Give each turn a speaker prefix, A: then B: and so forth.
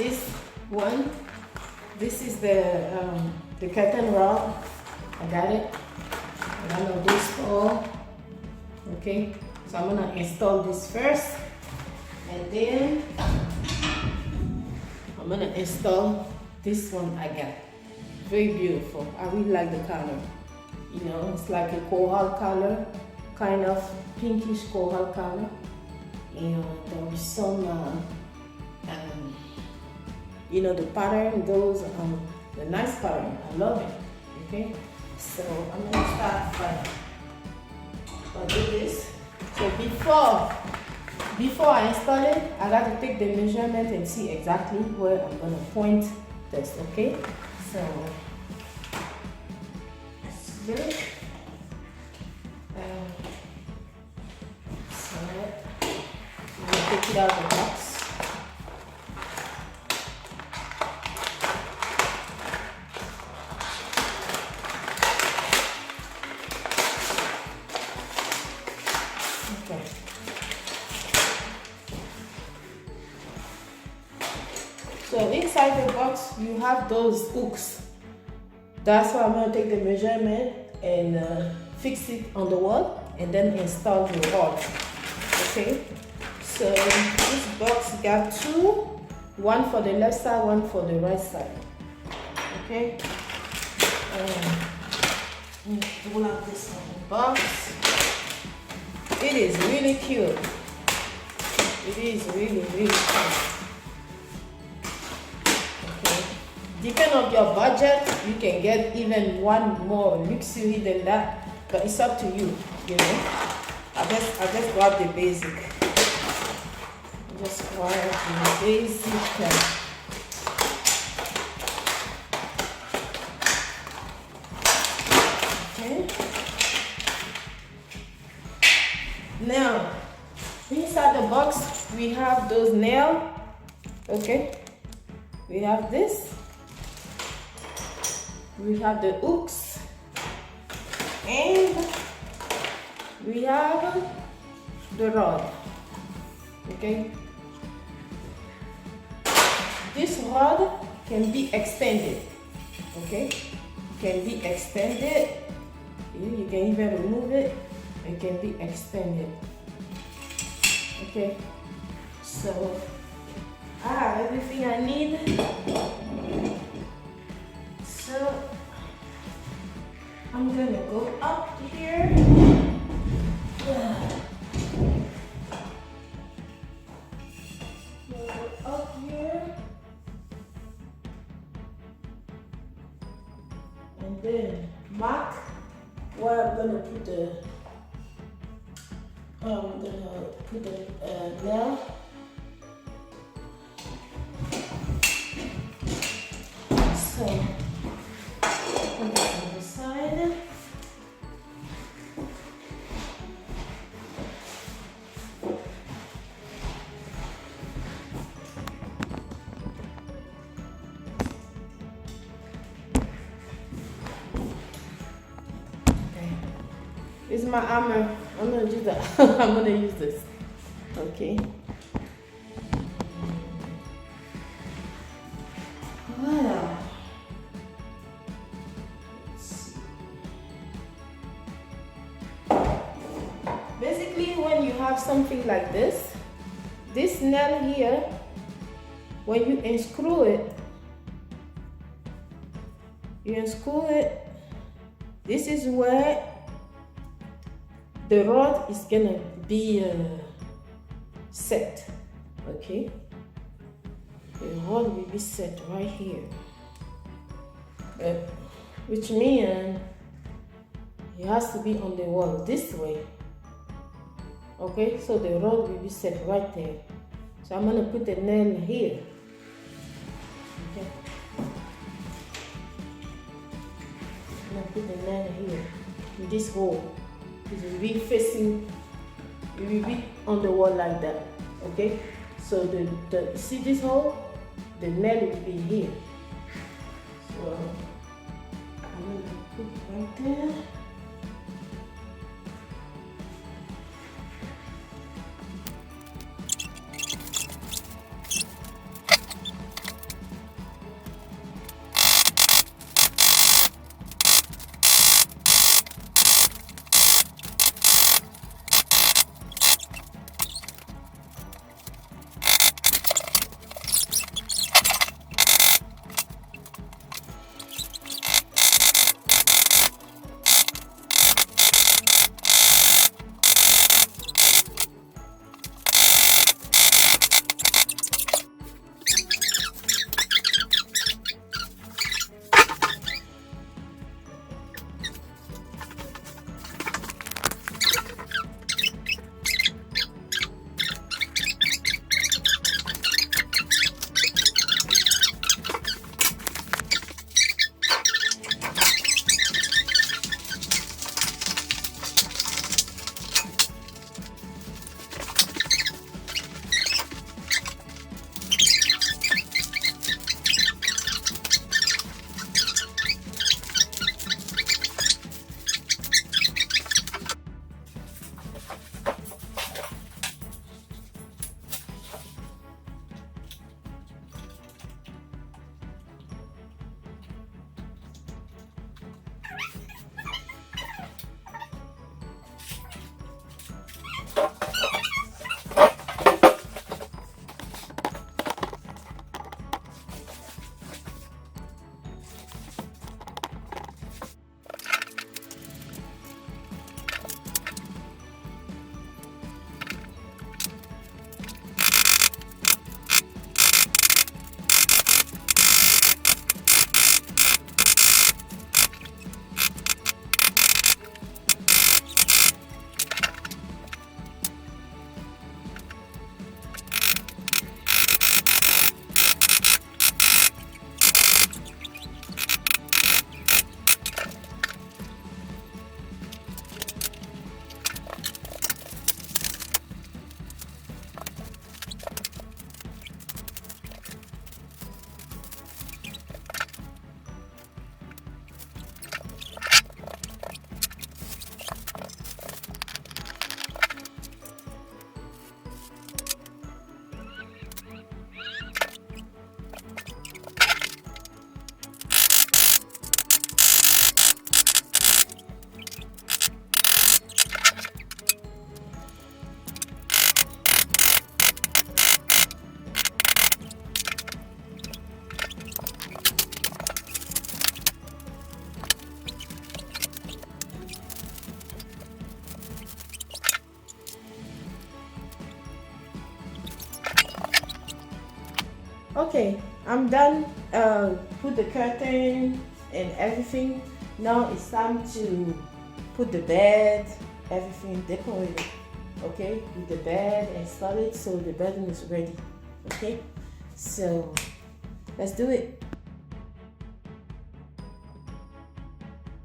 A: this one. This is the curtain rod. I got it. I got all this all. Okay, so I'm gonna install this first, and then I'm gonna install this one I got. Very beautiful. I really like the color. You know, it's like a coral color, kind of pinkish coral color. And there is some, you know, the pattern, those, the nice pattern. I love it. Okay, so I'm gonna start by do this. So before I install it, I got to take the measurement and see exactly where I'm gonna point this. Okay, so let's do it. So I'm gonna take it out of the box. Okay. So inside the box you have those hooks. That's why I'm going to take the measurement and fix it on the wall and then install the rod. Okay, so this box got two, one for the left side, one for the right side. Okay, pull out this box. It is really cute. It is really cute. Okay, depending on your budget, you can get even one more luxury than that, but it's up to you. You know, I just grab the basic. Just grab the basic. Okay. Now, inside the box, we have those nails. Okay, we have this. We have the hooks, and we have the rod. Okay, this rod can be extended. Okay, can be extended. You can even remove it. It can be extended. Okay, so I have everything I need. So I'm gonna go up here. Go up here. And then mark where I'm gonna put the nail. So put it on the side. This is my hammer. I'm gonna do that. I'm gonna use this. Okay. Wow. Let's see. Basically, when you have something like this nail here, when you unscrew it, this is where the rod is gonna be set. Okay, the rod will be set right here, which means it has to be on the wall this way. Okay, so the rod will be set right there. So I'm gonna put the nail here. Okay, I'm gonna put the nail here in this hole. It will be facing, it will be on the wall like that. Okay, so the see this hole, the nail will be here. So I'm going to put it right there. Okay, I'm done. Put the curtain and everything. Now it's time to put the bed, everything decorated. Okay, with the bed and start it so the bedroom is ready. Okay, so let's do it.